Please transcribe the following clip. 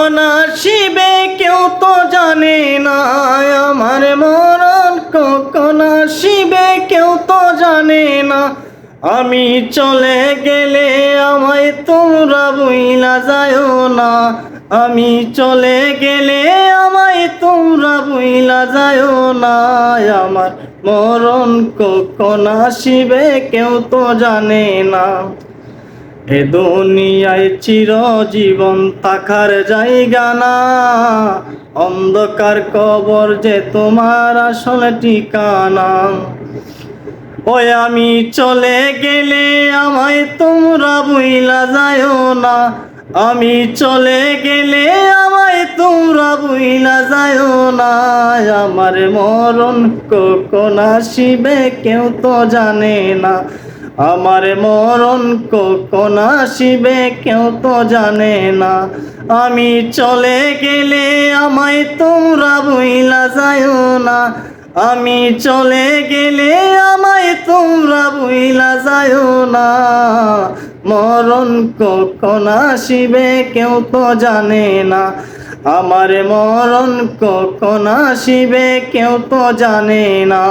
কখন আসিবে কেউ তো জানে না, আমার মরণ কখন আসিবে কেউ তো জানে না। আমি চলে গেলে আমায় তোমরা ভুইলা যায়ও না, আমি চলে গেলে আমায় তোমরা ভুইলা যায়ও না। আমার মরণ কখন আসিবে কেউ তো জানে না। এ দুনিয়ায় চিরজীবন থাকার জায়গা না, অন্ধকার কবর যে তোমার আসল ঠিকানা। ওই আমি চলে গেলে আমায় তোমরা ভুইলা যায়ও না, আমি চলে গেলে আমায় তোমরা ভুইলা যায়ও না। আমার মরণ কখন আসিবে কেউ তো জানে না, আমার মরণ কখন আসিবে কেউ তো জানে না। আমি চলে গেলে আমায় তোমরা ভুইলা যায়ও না, আমি চলে গেলে আমায় তোমরা ভুইলা যায়ও না। মরণ কখন আসিবে কেউ তো জানে না, আমার মরণ কখন আসিবে কেউ তো জানে না।